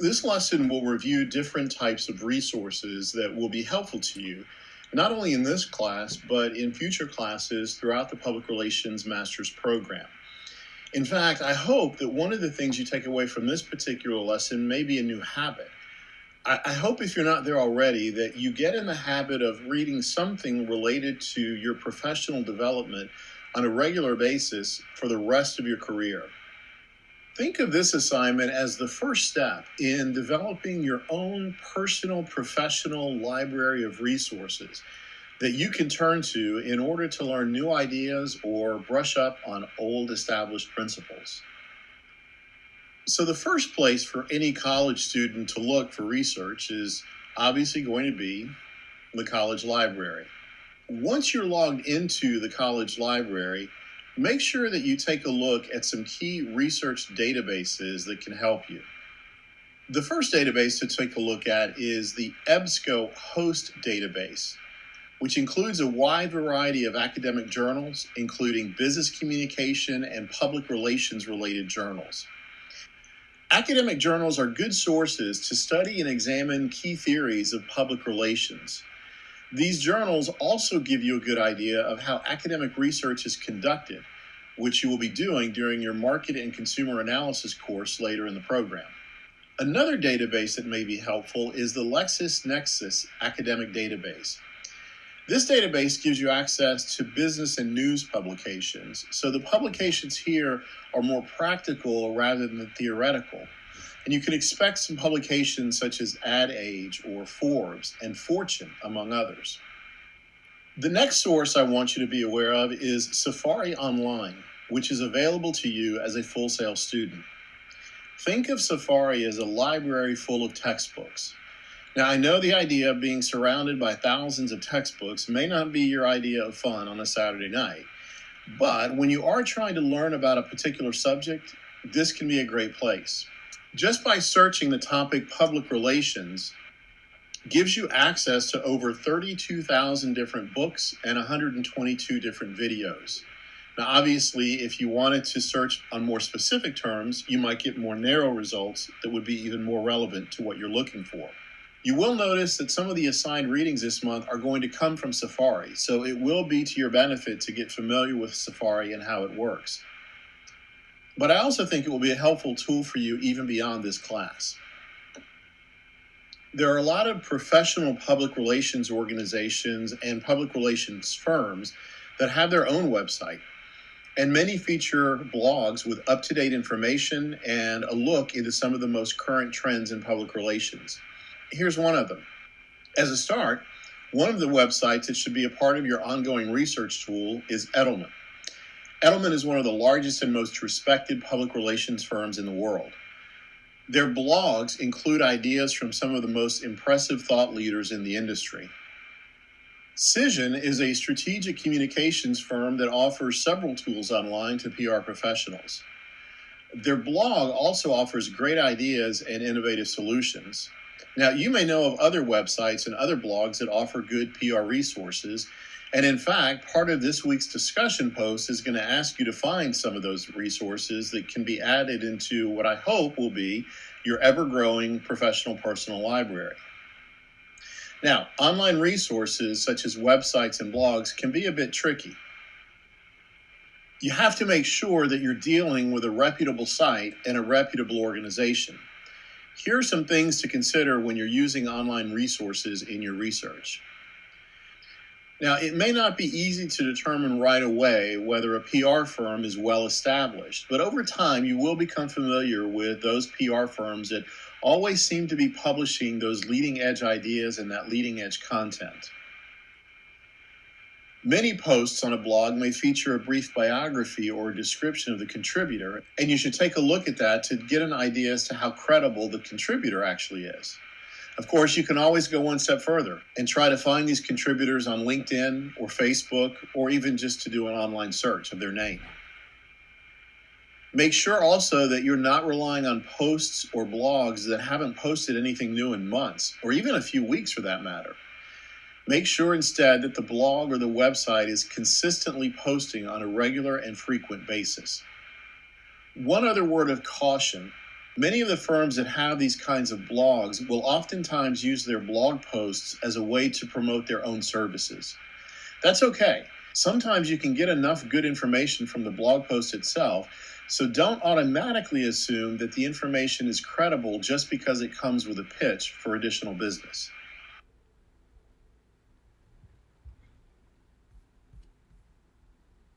This lesson will review different types of resources that will be helpful to you, not only in this class, but in future classes throughout the Public Relations Master's Program. In fact, I hope that one of the things you take away from this particular lesson may be a new habit. I hope, if you're not there already, that you get in the habit of reading something related to your professional development on a regular basis for the rest of your career. Think of this assignment as the first step in developing your own personal professional library of resources that you can turn to in order to learn new ideas or brush up on old established principles. So the first place for any college student to look for research is obviously going to be the college library. Once you're logged into the college library, make sure that you take a look at some key research databases that can help you. The first database to take a look at is the EBSCO host database, which includes a wide variety of academic journals, including business communication and public relations related journals. Academic journals are good sources to study and examine key theories of public relations. These journals also give you a good idea of how academic research is conducted, which you will be doing during your market and consumer analysis course later in the program. Another database that may be helpful is the LexisNexis academic database. This database gives you access to business and news publications, so the publications here are more practical rather than theoretical. And you can expect some publications such as Ad Age or Forbes and Fortune, among others. The next source I want you to be aware of is Safari Online, which is available to you as a Full Sail student. Think of Safari as a library full of textbooks. Now, I know the idea of being surrounded by thousands of textbooks may not be your idea of fun on a Saturday night, but when you are trying to learn about a particular subject, this can be a great place. Just by searching the topic public relations gives you access to over 32,000 different books and 122 different videos. Now, obviously, if you wanted to search on more specific terms, you might get more narrow results that would be even more relevant to what you're looking for. You will notice that some of the assigned readings this month are going to come from Safari, so it will be to your benefit to get familiar with Safari and how it works. But I also think it will be a helpful tool for you even beyond this class. There are a lot of professional public relations organizations and public relations firms that have their own website, and many feature blogs with up-to-date information and a look into some of the most current trends in public relations. Here's one of them. As a start, one of the websites that should be a part of your ongoing research tool is Edelman. Edelman is one of the largest and most respected public relations firms in the world. Their blogs include ideas from some of the most impressive thought leaders in the industry. Cision is a strategic communications firm that offers several tools online to PR professionals. Their blog also offers great ideas and innovative solutions. Now, you may know of other websites and other blogs that offer good PR resources, and in fact, part of this week's discussion post is going to ask you to find some of those resources that can be added into what I hope will be your ever-growing professional personal library. Now, online resources such as websites and blogs can be a bit tricky. You have to make sure that you're dealing with a reputable site and a reputable organization. Here are some things to consider when you're using online resources in your research. Now, it may not be easy to determine right away whether a PR firm is well established, but over time you will become familiar with those PR firms that always seem to be publishing those leading edge ideas and that leading edge content. Many posts on a blog may feature a brief biography or a description of the contributor, and you should take a look at that to get an idea as to how credible the contributor actually is. Of course, you can always go one step further and try to find these contributors on LinkedIn or Facebook, or even just to do an online search of their name. Make sure also that you're not relying on posts or blogs that haven't posted anything new in months, or even a few weeks for that matter. Make sure instead that the blog or the website is consistently posting on a regular and frequent basis. One other word of caution: Many of the firms that have these kinds of blogs will oftentimes use their blog posts as a way to promote their own services. That's okay. Sometimes you can get enough good information from the blog post itself, so don't automatically assume that the information is credible just because it comes with a pitch for additional business.